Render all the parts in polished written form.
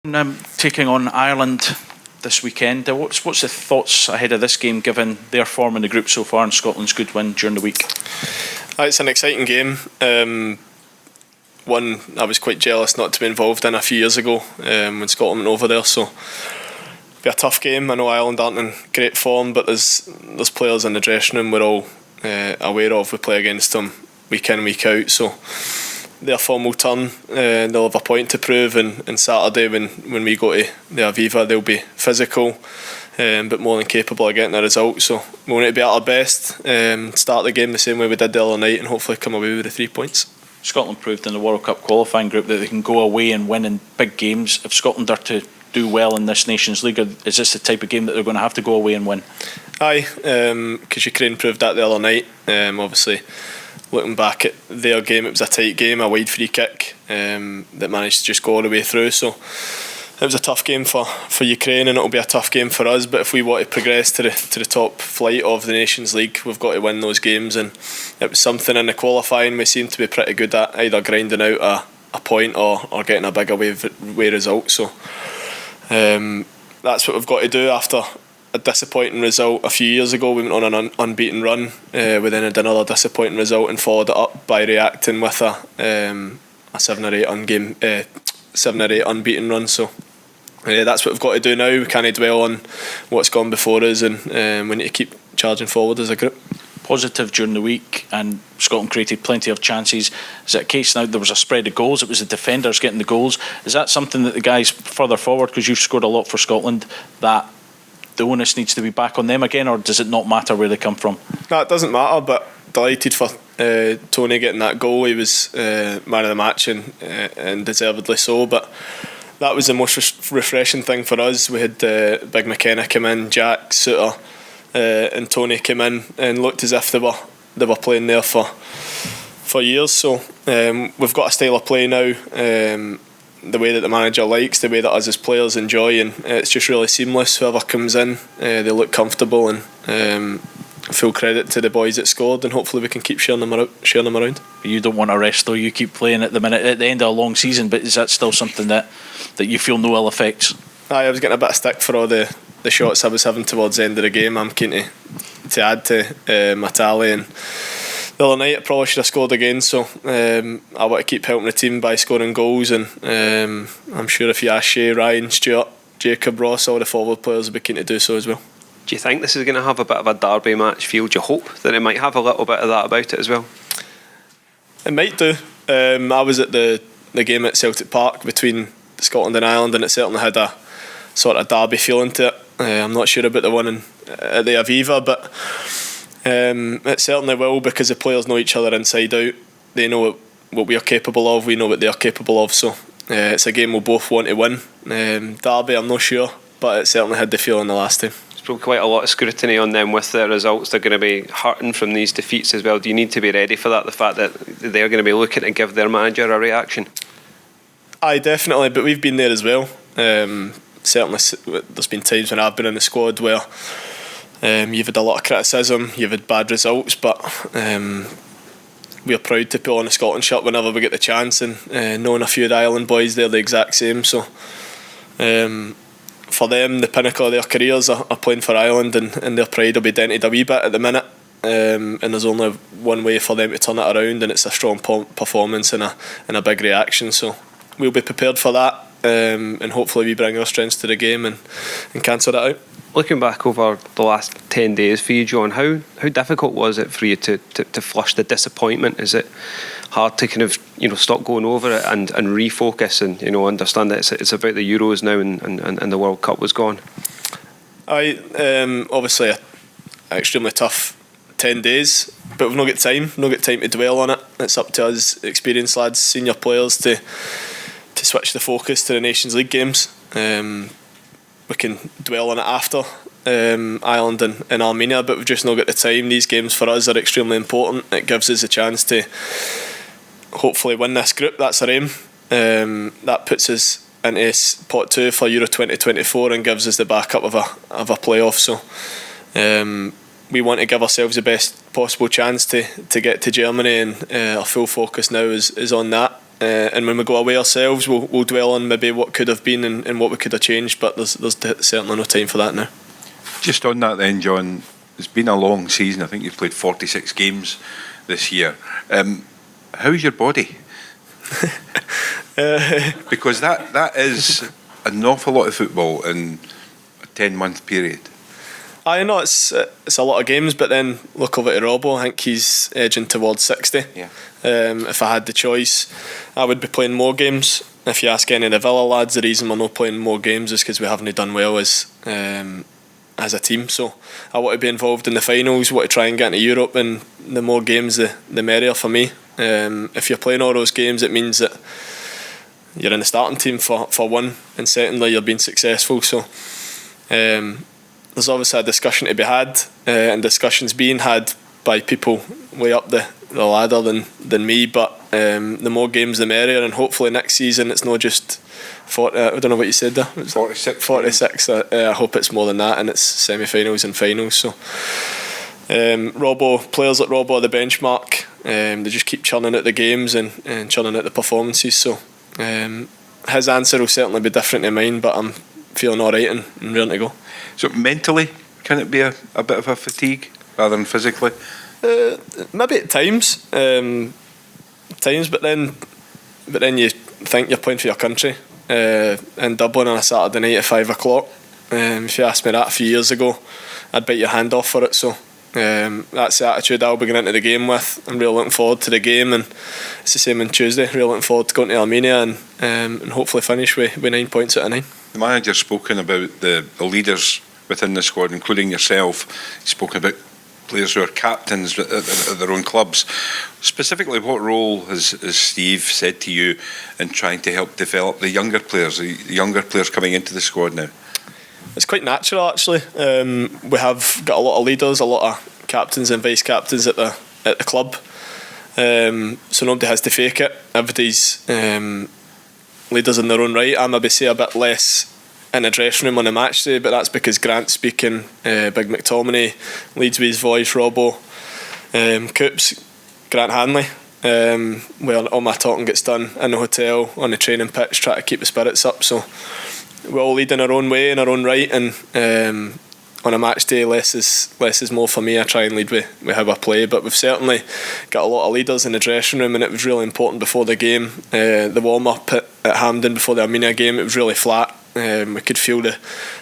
Taking on Ireland this weekend. What's the thoughts ahead of this game, given their form in the group so far and Scotland's good win during the week? It's an exciting game. One I was quite jealous not to be involved in a few years ago when Scotland went over there. So it'll be a tough game. I know Ireland aren't in great form, but there's players in the dressing room we're all aware of. We play against them week in, week out. So their form will turn. They'll have a point to prove, and Saturday when we go to the Aviva, they'll be physical, but more than capable of getting a result. So we need to be at our best, start the game the same way we did the other night, and hopefully come away with the 3 points. Scotland proved in the World Cup qualifying group that they can go away and win in big games. If Scotland are to do well in this Nations League, is this the type of game that they're going to have to go away and win? Aye, because Ukraine proved that the other night. Obviously, looking back at their game, it was a tight game, a wide free kick that managed to just go all the way through. So it was a tough game for Ukraine, and it'll be a tough game for us. But if we want to progress to the top flight of the Nations League, we've got to win those games. And it was something in the qualifying we seemed to be pretty good at, either grinding out a point or getting a big away result. So that's what we've got to do. After a disappointing result a few years ago, we went on an unbeaten run. We then had another disappointing result and followed it up by reacting with a 7 or 8 unbeaten run. So that's what we've got to do now. We can't dwell on what's gone before us, and we need to keep charging forward as a group. Positive during the week, and Scotland created plenty of chances. Is it a case now there was a spread of goals, it was the defenders getting the goals? Is that something that the guys further forward, because you've scored a lot for Scotland, that the onus needs to be back on them again, or does it not matter where they come from? No, it doesn't matter, but delighted for Tony getting that goal. He was man of the match, and deservedly so. But that was the most refreshing thing for us. We had Big McKenna come in, Jack, Suter, and Tony came in and looked as if they were playing there for years. So we've got a style of play now, the way that the manager likes, the way that us as players enjoy, and it's just really seamless. Whoever comes in, they look comfortable, and full credit to the boys that scored, and hopefully we can keep sharing them around. You don't want to rest though, you keep playing at the minute at the end of a long season, but is that still something that you feel no ill effects? I was getting a bit of stick for all the shots I was having towards the end of the game. I'm keen to add to my tally, and the other night I probably should have scored again, so I want to keep helping the team by scoring goals, and I'm sure if you ask Shea, Ryan, Stuart, Jacob, Ross, all the forward players will be keen to do so as well. Do you think this is going to have a bit of a derby match feel? Do you hope that it might have a little bit of that about it as well? It might do. I was at the game at Celtic Park between Scotland and Ireland, and it certainly had a sort of derby feeling to it. I'm not sure about the one at the Aviva, but it certainly will, because the players know each other inside out. They know what we are capable of, we know what they are capable of, so it's a game we'll both want to win. Derby, I'm not sure, but it certainly had the feeling the last time. There's probably quite a lot of scrutiny on them with their results. They're going to be hurting from these defeats as well. Do you need to be ready for that, the fact that they're going to be looking to give their manager a reaction? Aye, definitely, but we've been there as well. Certainly there's been times when I've been in the squad where you've had a lot of criticism, you've had bad results, but we're proud to put on a Scotland shirt whenever we get the chance, and knowing a few of the Ireland boys, they're the exact same. So for them, the pinnacle of their careers are playing for Ireland, and their pride will be dented a wee bit at the minute, and there's only one way for them to turn it around, and it's a strong performance and a big reaction. So we'll be prepared for that, and hopefully we bring our strengths to the game and cancel that out. Looking back over the last 10 days for you, John, how difficult was it for you to flush the disappointment? Is it hard to kind of stop going over it and refocus and understand that it's about the Euros now and the World Cup was gone? Obviously an extremely tough 10 days, but we've not got time to dwell on it. It's up to us experienced lads, senior players, to switch the focus to the Nations League games. We can dwell on it after Ireland and Armenia, but we've just not got the time. These games for us are extremely important. It gives us a chance to hopefully win this group. That's our aim. That puts us into pot 2 for Euro 2024 and gives us the backup of a playoff. So we want to give ourselves the best possible chance to get to Germany, and our full focus now is on that. and when we go away ourselves, we'll dwell on maybe what could have been and what we could have changed. But there's certainly no time for that now. Just on that then, John, it's been a long season. I think you've played 46 games this year. How's your body? Because that is an awful lot of football in a 10-month period. I know it's a lot of games, but then look over to Robbo. I think he's edging towards 60. Yeah. If I had the choice, I would be playing more games. If you ask any of the Villa lads, the reason we're not playing more games is because we haven't done well as a team. So I want to be involved in the finals, want to try and get into Europe, and the more games the merrier for me. If you're playing all those games, it means that you're in the starting team for one, and secondly you're being successful. So there's obviously a discussion to be had, and discussions being had by people way up the ladder than me, but the more games the merrier, and hopefully next season it's not just 40, I don't know what you said there. 46. I hope it's more than that, and it's semi-finals and finals. So players like Robbo are the benchmark. They just keep churning out the games and churning out the performances. So his answer will certainly be different to mine, but I'm feeling alright and ready to go. So mentally, can it be a bit of a fatigue rather than physically? Maybe at times, but then you think you're playing for your country in Dublin on a Saturday night at 5 o'clock. If you asked me that a few years ago, I'd bite your hand off for it. So that's the attitude I'll be going into the game with. I'm really looking forward to the game, and it's the same on Tuesday. Really looking forward to going to Armenia and hopefully finish with 9 points out of 9. The manager's spoken about the leaders within the squad, including yourself. He's spoken about players who are captains at their own clubs. Specifically, what role has Steve said to you in trying to help develop the younger players coming into the squad now? It's quite natural, actually. We have got a lot of leaders, a lot of captains and vice captains at the club. So nobody has to fake it. Everybody's leaders in their own right. I maybe say a bit less in the dressing room on a match day, but that's because Grant's speaking, Big McTominay leads with his voice, Robbo, Coops, Grant Hanley, where all my talking gets done in the hotel, on the training pitch, try to keep the spirits up. So we all lead in our own way, in our own right, and on a match day, less is more for me. I try and lead with how I play, but we've certainly got a lot of leaders in the dressing room, and it was really important before the game. The warm-up at Hampden before the Armenia game, it was really flat. We could feel the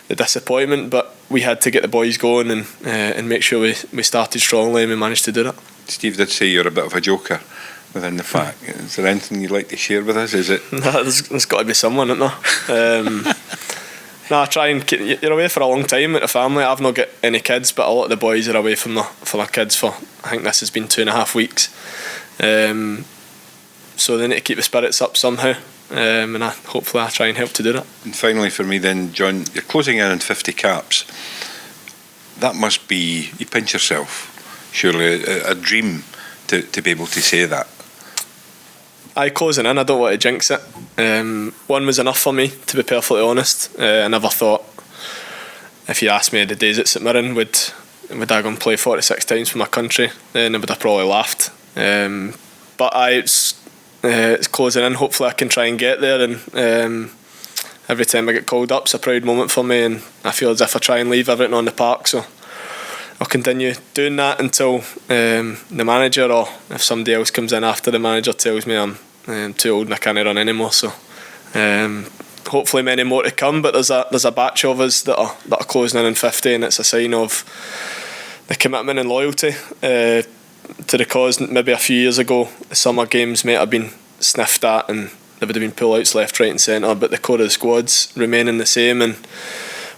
disappointment, but we had to get the boys going and make sure we started strongly, and we managed to do that. Steve did say you're a bit of a joker within the pack. Is there anything you'd like to share with us? Is it? There's got to be someone, isn't there? No, I try and you're away for a long time with the family. I've not got any kids, but a lot of the boys are away from their kids for, I think this has been 2.5 weeks. So they need to keep the spirits up somehow, and hopefully I try and help to do that. And finally for me then, John, you're closing in on 50 caps. That must be, you pinch yourself, surely a dream to be able to say that. Closing in, I don't want to jinx it. One was enough for me, to be perfectly honest. I never thought, if you asked me the days at St Mirren, would I go and play 46 times for my country, then I would have probably laughed. But it's closing in. Hopefully I can try and get there, and every time I get called up, it's a proud moment for me, and I feel as if I try and leave everything on the park. So I'll continue doing that until the manager, or if somebody else comes in after the manager, tells me I'm too old and I can't run anymore. So hopefully many more to come, but there's a batch of us that are closing in 50, and it's a sign of the commitment and loyalty to the cause. Maybe a few years ago the summer games might have been sniffed at and there would have been pull-outs left, right and centre, but the core of the squad's remaining the same, and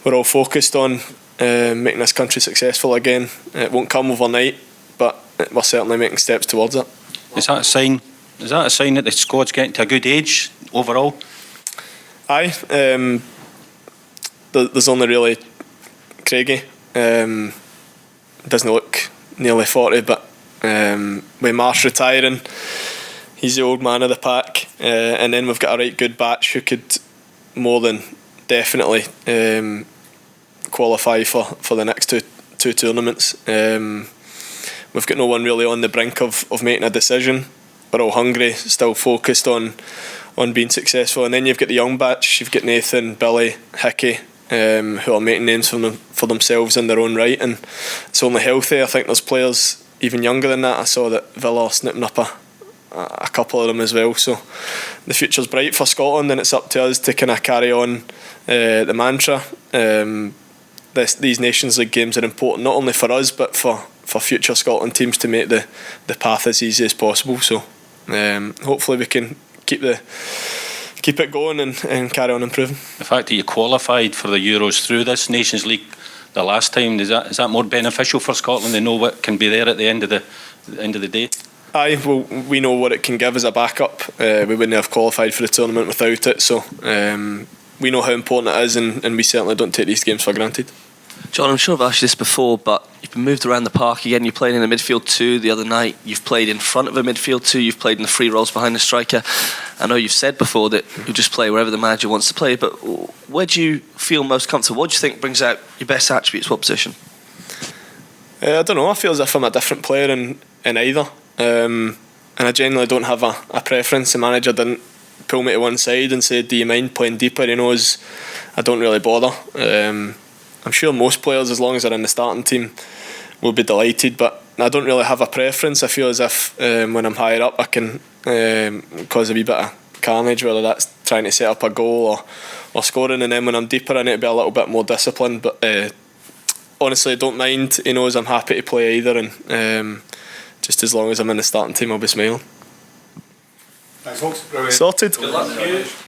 we're all focused on making this country successful again. It won't come overnight, but we're certainly making steps towards it. Is that a sign that the squad's getting to a good age overall? Aye. There's only really Craigie. Doesn't look nearly 40, but with Marsh retiring, he's the old man of the pack, and then we've got a right good batch who could more than definitely qualify for the next two tournaments. We've got no one really on the brink of making a decision. we're all hungry, still focused on being successful. And then you've got the young batch. You've got Nathan, Billy, Hickey, who are making names for themselves in their own right, and it's only healthy. I think there's players even younger than that. I saw that Villa are snipping up a couple of them as well. So the future's bright for Scotland, and it's up to us to kind of carry on the mantra. These Nations League games are important not only for us but for future Scotland teams to make the path as easy as possible. So hopefully we can keep it going and carry on improving. The fact that you qualified for the Euros through this Nations League the last time, is that more beneficial for Scotland? They know what can be there at the end of the day. Aye, well, we know what it can give as a backup. We wouldn't have qualified for the tournament without it, so we know how important it is, and we certainly don't take these games for granted. John, I'm sure I've asked you this before, but you've been moved around the park again. You played in the midfield two the other night. You've played in front of a midfield two. You've played in the free roles behind the striker. I know you've said before that you just play wherever the manager wants to play, but where do you feel most comfortable? What do you think brings out your best attributes? What position? I don't know. I feel as if I'm a different player in either. And I generally don't have a preference. The manager didn't pull me to one side and say, do you mind playing deeper? He knows I don't really bother. I'm sure most players, as long as they're in the starting team, will be delighted, but I don't really have a preference. I feel as if when I'm higher up I can cause a wee bit of carnage, whether that's trying to set up a goal or scoring, and then when I'm deeper I need to be a little bit more disciplined, but honestly I don't mind. He knows I'm happy to play either, and just as long as I'm in the starting team I'll be smiling. Thanks folks. Brilliant. Sorted. Good luck.